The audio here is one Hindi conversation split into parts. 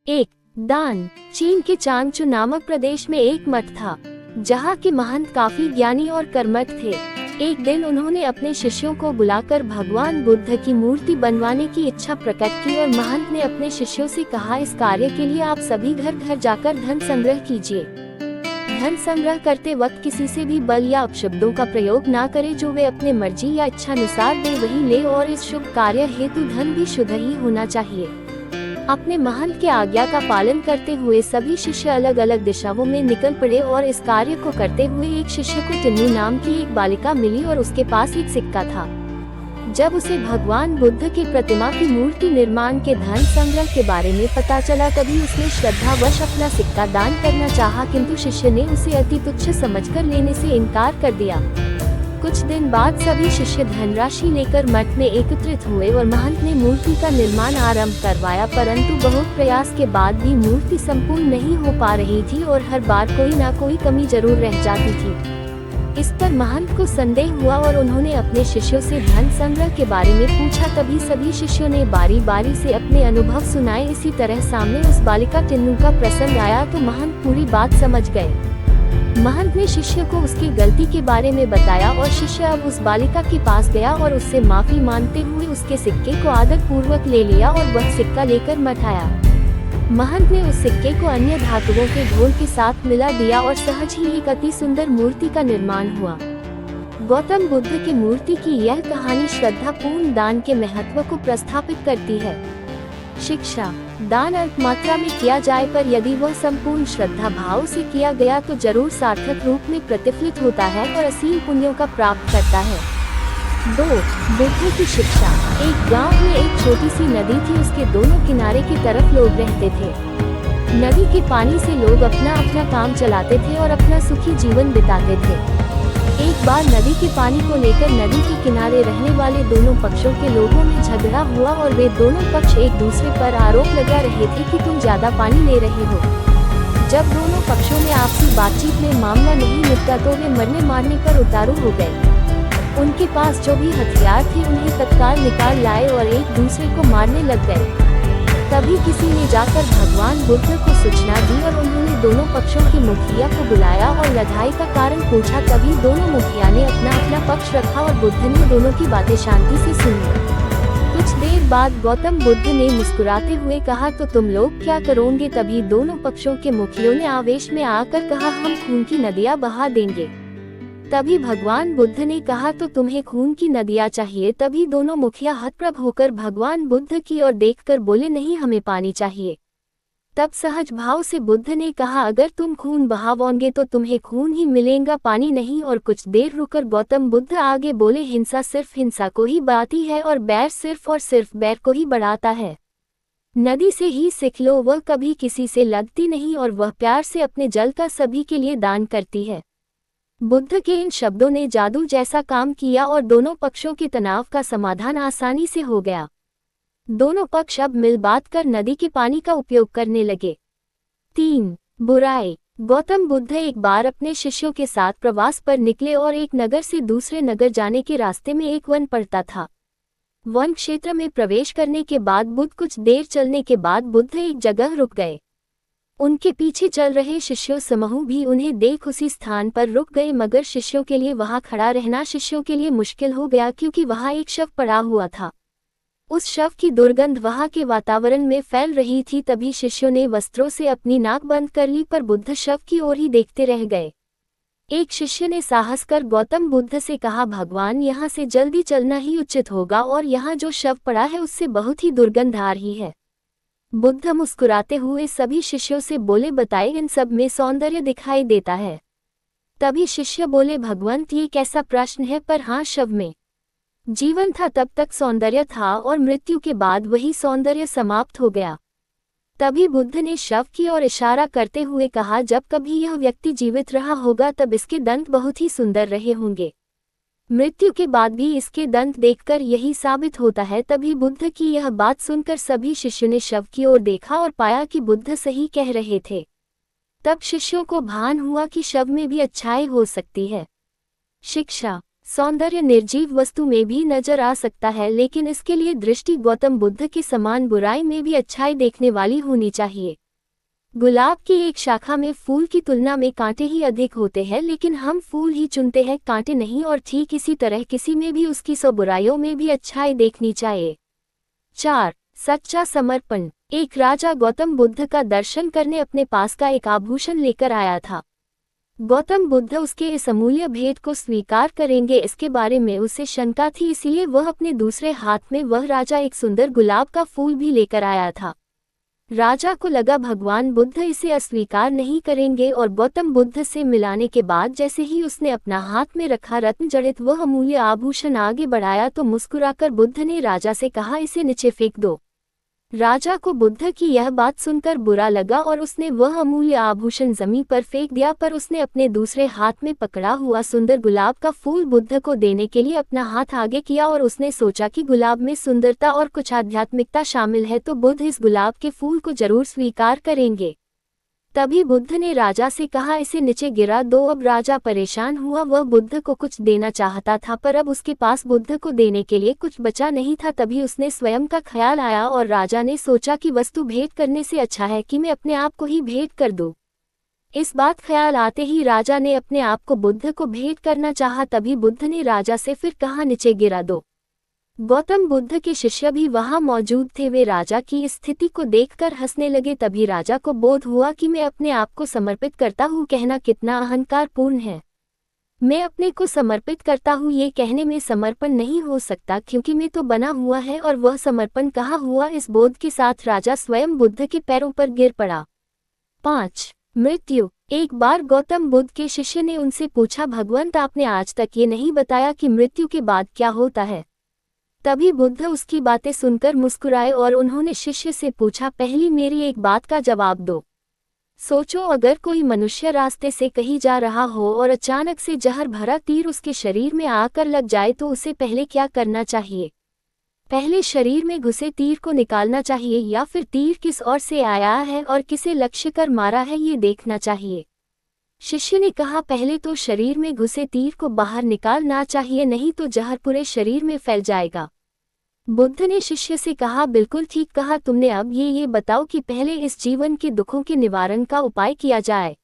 एक दान। चीन के चांगचू नामक प्रदेश में एक मठ था, जहाँ के महंत काफी ज्ञानी और कर्मठ थे। एक दिन उन्होंने अपने शिष्यों को बुलाकर भगवान बुद्ध की मूर्ति बनवाने की इच्छा प्रकट की और महंत ने अपने शिष्यों से कहा, इस कार्य के लिए आप सभी घर घर जाकर धन संग्रह कीजिए। धन संग्रह करते वक्त किसी से भी बल या अपशब्दों का प्रयोग ना करें, जो वे अपने मर्जी या इच्छा अनुसार दे वही ले, और इस शुभ कार्य हेतु धन भी शुद्ध ही होना चाहिए। अपने महंत के आज्ञा का पालन करते हुए सभी शिष्य अलग अलग दिशाओं में निकल पड़े और इस कार्य को करते हुए एक शिष्य को टिन्नू नाम की एक बालिका मिली और उसके पास एक सिक्का था। जब उसे भगवान बुद्ध की प्रतिमा की मूर्ति निर्माण के धन संग्रह के बारे में पता चला, तभी उसने श्रद्धावश अपना सिक्का दान करना चाहा, किंतु शिष्य ने उसे अति तुच्छ समझकर लेने से इनकार कर दिया। कुछ दिन बाद सभी शिष्य धनराशि लेकर मठ में एकत्रित हुए और महंत ने मूर्ति का निर्माण आरंभ करवाया, परंतु बहुत प्रयास के बाद भी मूर्ति संपूर्ण नहीं हो पा रही थी और हर बार कोई ना कोई कमी जरूर रह जाती थी। इस पर महंत को संदेह हुआ और उन्होंने अपने शिष्यों से धन संग्रह के बारे में पूछा। तभी सभी शिष्यों ने बारी बारी से अपने अनुभव सुनाए। इसी तरह सामने उस बालिका टिन्नू का प्रसंग आया तो महंत पूरी बात समझ गए। महंत ने शिष्य को उसकी गलती के बारे में बताया और शिष्य अब उस बालिका के पास गया और उससे माफी मांगते हुए उसके सिक्के को आदर पूर्वक ले लिया और वह सिक्का लेकर मठ आया। महंत ने उस सिक्के को अन्य धातुओं के घोल के साथ मिला दिया और सहज ही एक अति सुंदर मूर्ति का निर्माण हुआ। गौतम बुद्ध की मूर्ति की यह कहानी श्रद्धापूर्ण दान के महत्व को प्रस्थापित करती है। शिक्षा। दान अल्प मात्रा में किया जाए, पर यदि वह संपूर्ण श्रद्धा भाव से किया गया तो जरूर सार्थक रूप में प्रतिफलित होता है और असीम पुण्यों का प्राप्त करता है। 2. बुद्ध की शिक्षा। एक गांव में एक छोटी सी नदी थी, उसके दोनों किनारे की तरफ लोग रहते थे। नदी के पानी से लोग अपना अपना काम चलाते थे और अपना सुखी जीवन बिताते थे। एक बार नदी के पानी को लेकर नदी के किनारे रहने वाले दोनों पक्षों के लोगों में झगड़ा हुआ और वे दोनों पक्ष एक दूसरे पर आरोप लगा रहे थे कि तुम ज्यादा पानी ले रहे हो। जब दोनों पक्षों में आपसी बातचीत में मामला नहीं निपटा तो वे मरने मारने पर उतारू हो गए। उनके पास जो भी हथियार थे उन्हें तत्काल निकाल लाए और एक दूसरे को मारने लग गए। तभी किसी ने जाकर भगवान बुद्ध को सूचना दी और उन्होंने दोनों पक्षों के मुखिया को बुलाया और लड़ाई का कारण पूछा। तभी दोनों मुखिया ने अपना अपना पक्ष रखा और बुद्ध ने दोनों की बातें शांति से सुनी। कुछ देर बाद गौतम बुद्ध ने मुस्कुराते हुए कहा, तो तुम लोग क्या करोगे? तभी दोनों पक्षों के मुखियों ने आवेश में आकर कहा, हम खून की नदियां बहा देंगे। तभी भगवान बुद्ध ने कहा, तो तुम्हें खून की नदियां चाहिए? तभी दोनों मुखिया हतप्रभ होकर भगवान बुद्ध की ओर देखकर बोले, नहीं, हमें पानी चाहिए। तब सहज भाव से बुद्ध ने कहा, अगर तुम खून बहाओगे तो तुम्हें खून ही मिलेगा, पानी नहीं। और कुछ देर रुककर गौतम बुद्ध आगे बोले, हिंसा सिर्फ हिंसा को ही बढ़ाती है और बैर सिर्फ और सिर्फ बैर को ही बढ़ाता है। नदी से ही सीख लो, वह कभी किसी से लगती नहीं और वह प्यार से अपने जल का सभी के लिए दान करती है। बुद्ध के इन शब्दों ने जादू जैसा काम किया और दोनों पक्षों के तनाव का समाधान आसानी से हो गया। दोनों पक्ष अब मिल बात कर नदी के पानी का उपयोग करने लगे। 3. बुराई। गौतम बुद्ध एक बार अपने शिष्यों के साथ प्रवास पर निकले और एक नगर से दूसरे नगर जाने के रास्ते में एक वन पड़ता था। वन क्षेत्र में प्रवेश करने के बाद कुछ देर चलने के बाद बुद्ध एक जगह रुक गए। उनके पीछे चल रहे शिष्यों समूह भी उन्हें देख उसी स्थान पर रुक गए, मगर शिष्यों के लिए वहां खड़ा रहना शिष्यों के लिए मुश्किल हो गया, क्योंकि वहां एक शव पड़ा हुआ था। उस शव की दुर्गंध वहां के वातावरण में फैल रही थी। तभी शिष्यों ने वस्त्रों से अपनी नाक बंद कर ली, पर बुद्ध शव की ओर ही देखते रह गए। एक शिष्य ने साहस कर गौतम बुद्ध से कहा, भगवान, यहाँ से जल्दी चलना ही उचित होगा और यहाँ जो शव पड़ा है उससे बहुत ही दुर्गंध आ रही है। बुद्ध मुस्कुराते हुए सभी शिष्यों से बोले, बताए, इन सब में सौंदर्य दिखाई देता है। तभी शिष्य बोले, भगवंत, ये कैसा प्रश्न है? पर हाँ, शव में जीवन था तब तक सौंदर्य था और मृत्यु के बाद वही सौंदर्य समाप्त हो गया। तभी बुद्ध ने शव की ओर इशारा करते हुए कहा, जब कभी यह व्यक्ति जीवित रहा होगा तब इसके दंत बहुत ही सुंदर रहे होंगे। मृत्यु के बाद भी इसके दंत देखकर यही साबित होता है। तभी बुद्ध की यह बात सुनकर सभी शिष्यों ने शव की ओर देखा और पाया कि बुद्ध सही कह रहे थे। तब शिष्यों को भान हुआ कि शव में भी अच्छाई हो सकती है। शिक्षा। सौंदर्य निर्जीव वस्तु में भी नजर आ सकता है, लेकिन इसके लिए दृष्टि गौतम बुद्ध के समान बुराई में भी अच्छाई देखने वाली होनी चाहिए। गुलाब की एक शाखा में फूल की तुलना में कांटे ही अधिक होते हैं, लेकिन हम फूल ही चुनते हैं, कांटे नहीं। और ठीक इसी तरह किसी में भी उसकी 100 बुराइयों में भी अच्छाई देखनी चाहिए। 4. सच्चा समर्पण। एक राजा गौतम बुद्ध का दर्शन करने अपने पास का एक आभूषण लेकर आया था। गौतम बुद्ध उसके इस अमूल्य भेंट को स्वीकार करेंगे, इसके बारे में उसे शंका थी, इसलिए वह अपने दूसरे हाथ में वह राजा एक सुंदर गुलाब का फूल भी लेकर आया था। राजा को लगा भगवान बुद्ध इसे अस्वीकार नहीं करेंगे, और गौतम बुद्ध से मिलाने के बाद जैसे ही उसने अपना हाथ में रखा रत्न जड़ित वह अमूल्य आभूषण आगे बढ़ाया तो मुस्कुराकर बुद्ध ने राजा से कहा, इसे नीचे फेंक दो। राजा को बुद्ध की यह बात सुनकर बुरा लगा और उसने वह अमूल्य आभूषण जमीन पर फेंक दिया, पर उसने अपने दूसरे हाथ में पकड़ा हुआ सुंदर गुलाब का फूल बुद्ध को देने के लिए अपना हाथ आगे किया, और उसने सोचा कि गुलाब में सुंदरता और कुछ आध्यात्मिकता शामिल है, तो बुद्ध इस गुलाब के फूल को जरूर स्वीकार करेंगे। तभी बुद्ध ने राजा से कहा, इसे नीचे गिरा दो। अब राजा परेशान हुआ, वह बुद्ध को कुछ देना चाहता था, पर अब उसके पास बुद्ध को देने के लिए कुछ बचा नहीं था। तभी उसने स्वयं का ख्याल आया और राजा ने सोचा कि वस्तु भेंट करने से अच्छा है कि मैं अपने आप को ही भेंट कर दूं। इस बात ख्याल आते ही राजा ने अपने आप को बुद्ध को भेंट करना चाहा। तभी बुद्ध ने राजा से फिर कहा, नीचे गिरा दो। गौतम बुद्ध के शिष्य भी वहां मौजूद थे, वे राजा की स्थिति को देखकर हंसने लगे। तभी राजा को बोध हुआ कि मैं अपने आप को समर्पित करता हूँ कहना कितना अहंकारपूर्ण है। मैं अपने को समर्पित करता हूँ ये कहने में समर्पण नहीं हो सकता, क्योंकि मैं तो बना हुआ है, और वह समर्पण कहाँ हुआ। इस बोध के साथ राजा स्वयं बुद्ध के पैरों पर गिर पड़ा। 5. मृत्यु। एक बार गौतम बुद्ध के शिष्य ने उनसे पूछा, भगवंत आपने आज तक ये नहीं बताया कि मृत्यु के बाद क्या होता है। तभी बुद्ध उसकी बातें सुनकर मुस्कुराए और उन्होंने शिष्य से पूछा, पहली मेरी एक बात का जवाब दो। सोचो, अगर कोई मनुष्य रास्ते से कहीं जा रहा हो और अचानक से जहर भरा तीर उसके शरीर में आकर लग जाए तो उसे पहले क्या करना चाहिए? पहले शरीर में घुसे तीर को निकालना चाहिए, या फिर तीर किस ओर से आया है और किसे लक्ष्य कर मारा है ये देखना चाहिए? शिष्य ने कहा, पहले तो शरीर में घुसे तीर को बाहर निकालना चाहिए, नहीं तो जहर पूरे शरीर में फैल जाएगा। बुद्ध ने शिष्य से कहा, बिल्कुल ठीक कहा तुमने। अब ये बताओ कि पहले इस जीवन के दुखों के निवारण का उपाय किया जाए,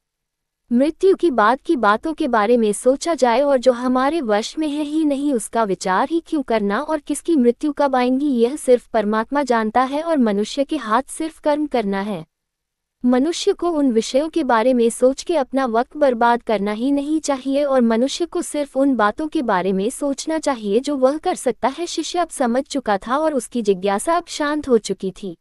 मृत्यु की बाद की बातों के बारे में सोचा जाए, और जो हमारे वश में है ही नहीं उसका विचार ही क्यों करना, और किसकी मृत्यु कब आएंगी यह सिर्फ परमात्मा जानता है, और मनुष्य के हाथ सिर्फ कर्म करना है। मनुष्य को उन विषयों के बारे में सोच के अपना वक्त बर्बाद करना ही नहीं चाहिए, और मनुष्य को सिर्फ उन बातों के बारे में सोचना चाहिए जो वह कर सकता है। शिष्य अब समझ चुका था और उसकी जिज्ञासा अब शांत हो चुकी थी।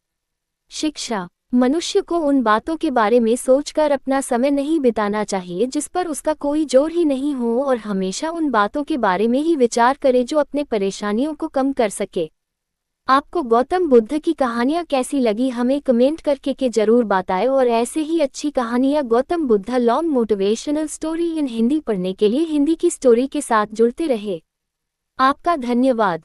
शिक्षा। मनुष्य को उन बातों के बारे में सोचकर अपना समय नहीं बिताना चाहिए जिस पर उसका कोई जोर ही नहीं हो, और हमेशा उन बातों के बारे में ही विचार करे जो अपने परेशानियों को कम कर सके। आपको गौतम बुद्ध की कहानियाँ कैसी लगी हमें कमेंट करके के जरूर बताएं, और ऐसे ही अच्छी कहानियाँ Gautam Buddha long motivational story in Hindi पढ़ने के लिए हिंदी की स्टोरी के साथ जुड़ते रहे। आपका धन्यवाद।